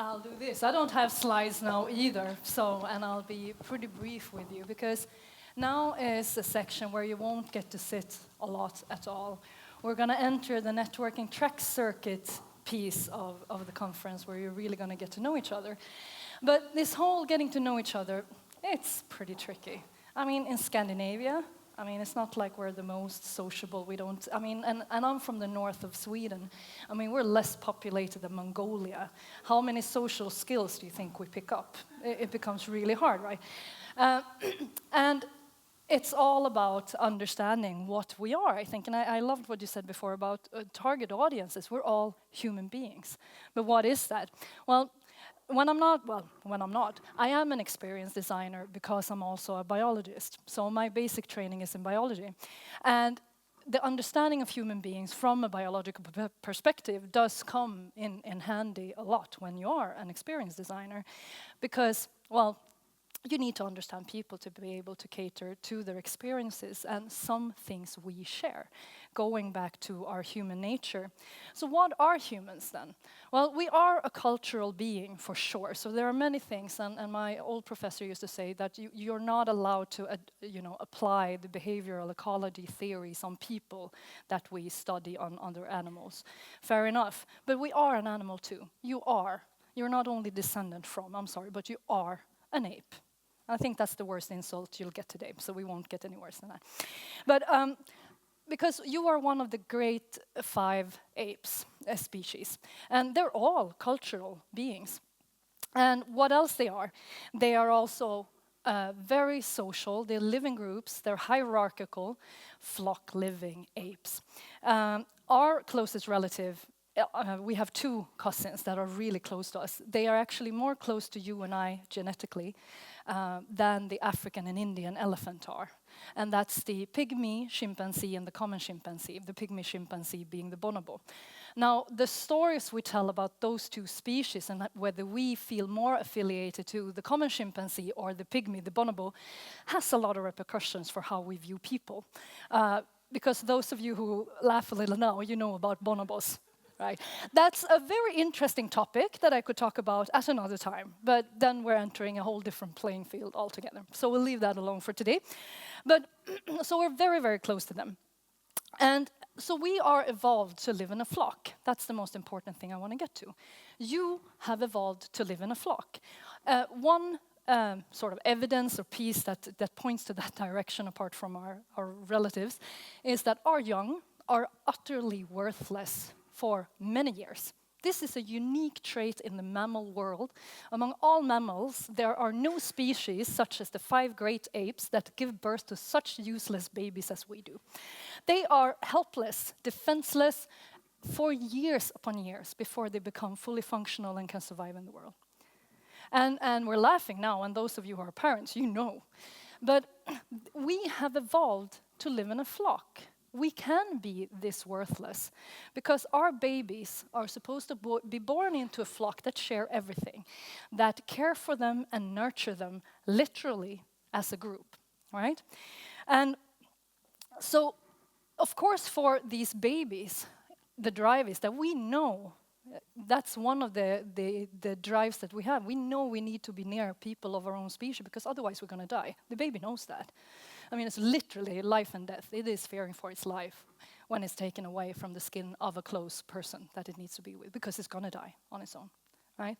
I'll do this. I don't have slides now either, and I'll be pretty brief with you because now is a section where you won't get to sit a lot at all. We're going to enter the networking track circuit piece of the conference where you're really going to get to know each other. But this whole getting to know each other, it's pretty tricky. I mean, in Scandinavia, it's not like we're the most sociable. And I'm from the north of Sweden. We're less populated than Mongolia. How many social skills do you think we pick up? It becomes really hard, right? And it's all about understanding what we are, I think. And I loved what you said before about target audiences. We're all human beings. But what is that? Well, when I'm not, I am an experienced designer because I'm also a biologist. So my basic training is in biology. And the understanding of human beings from a biological perspective does come in handy a lot when you are an experienced designer. Because, you need to understand people to be able to cater to their experiences and some things we share, going back to our human nature. So what are humans then? Well, we are a cultural being for sure. So there are many things, and my old professor used to say that you're not allowed to apply the behavioral ecology theories on people that we study on other animals. Fair enough. But we are an animal too. You're not only descendant from, but you are an ape. I think that's the worst insult you'll get today, so we won't get any worse than that. But because you are one of the great 5 apes species, and they're all cultural beings. And what else they are also very social, they live in groups, they're hierarchical, flock-living apes. Our closest relative, we have 2 cousins that are really close to us. They are actually more close to you and I genetically than the African and Indian elephant are. And that's the Pygmy Chimpanzee and the common chimpanzee, the Pygmy Chimpanzee being the bonobo. Now, the stories we tell about those 2 species and whether we feel more affiliated to the common chimpanzee or the Pygmy, the bonobo, has a lot of repercussions for how we view people. Because those of you who laugh a little now, you know about bonobos. Right. That's a very interesting topic that I could talk about at another time, but then we're entering a whole different playing field altogether. So we'll leave that alone for today. But so we're very, very close to them. And so we are evolved to live in a flock. That's the most important thing I want to get to. You have evolved to live in a flock. One sort of evidence or piece that points to that direction apart from our relatives is that our young are utterly worthless for many years. This is a unique trait in the mammal world. Among all mammals, there are no species, such as the 5 great apes, that give birth to such useless babies as we do. They are helpless, defenseless, for years upon years before they become fully functional and can survive in the world. And we're laughing now, and those of you who are parents, you know. But we have evolved to live in a flock. We can be this worthless because our babies are supposed to be born into a flock that share everything, that care for them and nurture them literally as a group, right? And so, of course, for these babies, the drive is that we know that's one of the drives that we have. We know we need to be near people of our own species because otherwise we're going to die. The baby knows that. It's literally life and death. It is fearing for its life when it's taken away from the skin of a close person that it needs to be with because it's going to die on its own, right?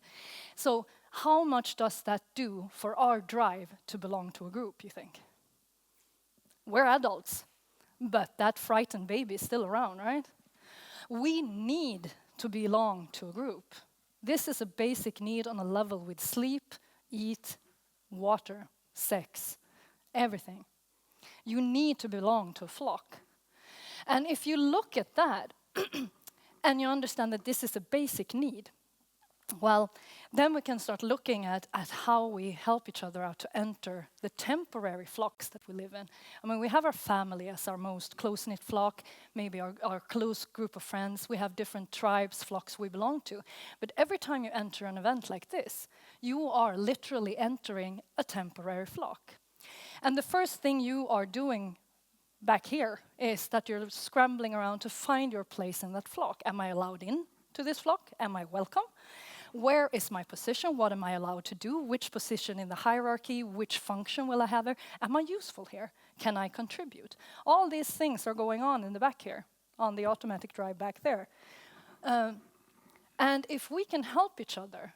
So how much does that do for our drive to belong to a group, you think? We're adults, but that frightened baby is still around, right? We need to belong to a group. This is a basic need on a level with sleep, eat, water, sex, everything. You need to belong to a flock. And if you look at that and you understand that this is a basic need, well, then we can start looking at how we help each other out to enter the temporary flocks that we live in. We have our family as our most close-knit flock, maybe our close group of friends. We have different tribes, flocks we belong to. But every time you enter an event like this, you are literally entering a temporary flock. And the first thing you are doing back here is that you're scrambling around to find your place in that flock. Am I allowed in to this flock? Am I welcome? Where is my position? What am I allowed to do? Which position in the hierarchy? Which function will I have there? Am I useful here? Can I contribute? All these things are going on in the back here, on the automatic drive back there. And if we can help each other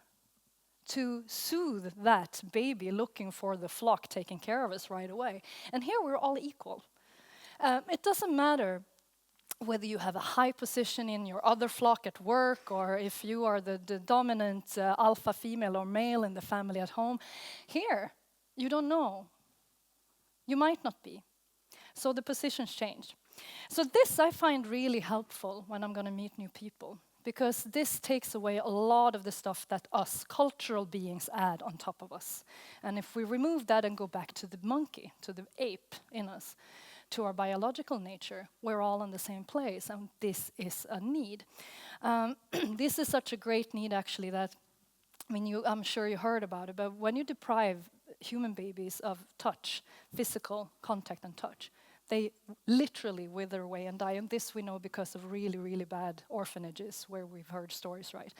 to soothe that baby looking for the flock taking care of us right away, and here we're all equal. It doesn't matter whether you have a high position in your other flock at work, or if you are the dominant alpha female or male in the family at home. Here, you don't know. You might not be. So the positions change. So this I find really helpful when I'm going to meet new people, because this takes away a lot of the stuff that us cultural beings add on top of us. And if we remove that and go back to the monkey, to the ape in us, to our biological nature, we're all in the same place, and this is a need. This is such a great need, actually, that, I mean, I'm sure you heard about it, but when you deprive human babies of touch, physical contact and touch, they literally wither away and die. And this we know because of really, really bad orphanages where we've heard stories, right?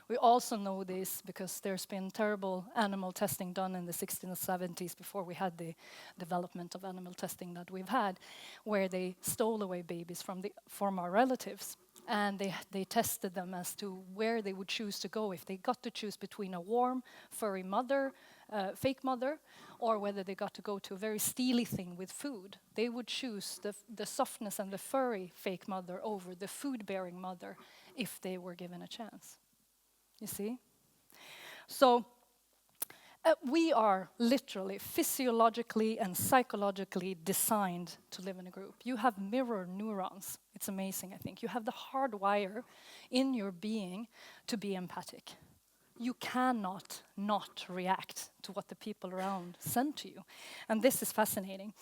We also know this because there's been terrible animal testing done in the 60s and 70s before we had the development of animal testing that we've had, where they stole away babies from our relatives. And they tested them as to where they would choose to go if they got to choose between a warm, furry mother, fake mother, or whether they got to go to a very steely thing with food. They would choose the softness and the furry fake mother over the food-bearing mother if they were given a chance. You see? So we are literally physiologically and psychologically designed to live in a group. You have mirror neurons. It's amazing, I think. You have the hardwire in your being to be empathic. You cannot not react to what the people around send to you. And this is fascinating.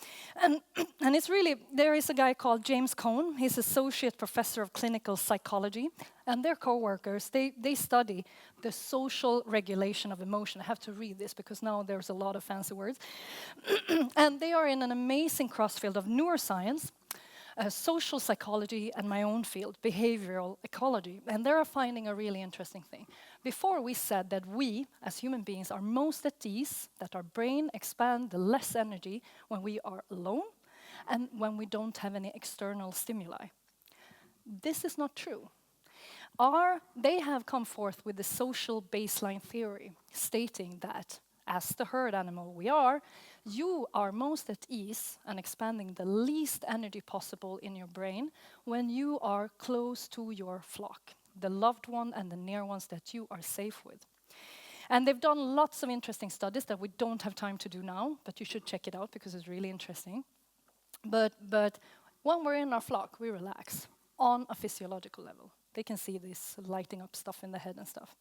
And it's really, there is a guy called James Cone. He's associate professor of clinical psychology. And their co-workers, they study the social regulation of emotion. I have to read this because now there's a lot of fancy words. And they are in an amazing crossfield of neuroscience, social psychology, and my own field, behavioral ecology. And they are finding a really interesting thing. Before we said that we, as human beings, are most at ease, that our brain expands the less energy when we are alone and when we don't have any external stimuli. This is not true. They have come forth with the social baseline theory, stating that as the herd animal we are, you are most at ease and expanding the least energy possible in your brain when you are close to your flock, the loved one and the near ones that you are safe with. And they've done lots of interesting studies that we don't have time to do now, but you should check it out because it's really interesting. But when we're in our flock, we relax on a physiological level. They can see this lighting up stuff in the head and stuff.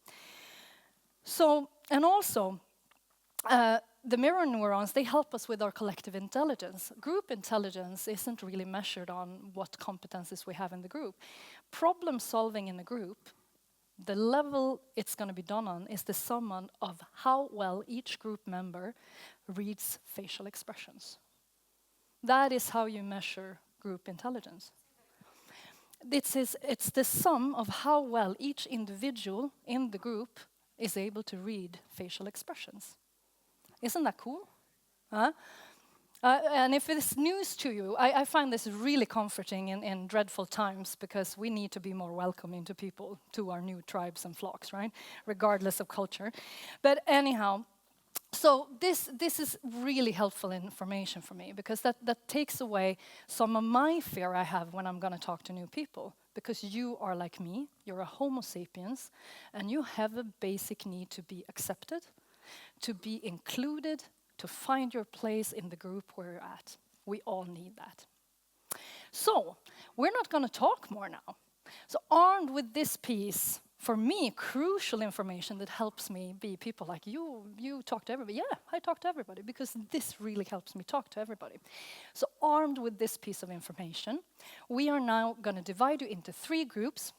So, and also, the mirror neurons, they help us with our collective intelligence. Group intelligence isn't really measured on what competencies we have in the group. Problem solving in a group, the level it's going to be done on is the sum of how well each group member reads facial expressions. That is how you measure group intelligence. It's the sum of how well each individual in the group is able to read facial expressions. Isn't that cool? And if it's news to you, I find this really comforting in dreadful times, because we need to be more welcoming to people, to our new tribes and flocks, right? Regardless of culture. But anyhow, so this is really helpful information for me, because that takes away some of my fear I have when I'm going to talk to new people. Because you are like me, you're a Homo sapiens, and you have a basic need to be accepted, to be included, to find your place in the group where you're at. We all need that. So, we're not going to talk more now. So, armed with this piece, for me, crucial information that helps me be people like you talk to everybody. Yeah, I talk to everybody, because this really helps me talk to everybody. So, armed with this piece of information, we are now going to divide you into 3 groups.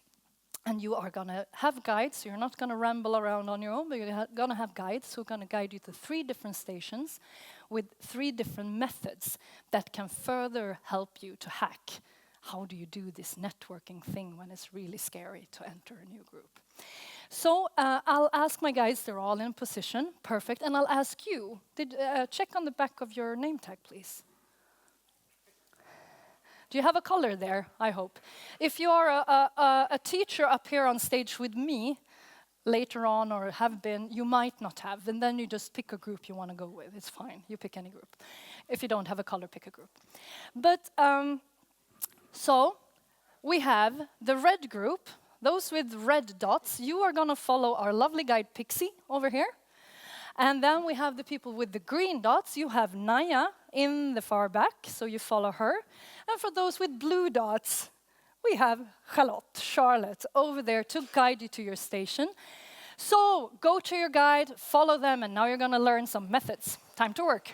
And you are going to have guides, so you're not going to ramble around on your own, but you're going to have guides who are going to guide you to 3 different stations with 3 different methods that can further help you to hack. How do you do this networking thing when it's really scary to enter a new group? So I'll ask my guys, they're all in position, perfect, and I'll ask you, check on the back of your name tag, please. Do you have a color there, I hope? If you are a teacher up here on stage with me, later on or have been, you might not have, and then you just pick a group you want to go with. It's fine, you pick any group. If you don't have a color, pick a group. But, so, we have the red group, those with red dots. You are going to follow our lovely guide Pixie over here. And then we have the people with the green dots. You have Naya in the far back, so you follow her. And for those with blue dots, we have Charlotte, over there to guide you to your station. So go to your guide, follow them, and now you're going to learn some methods. Time to work.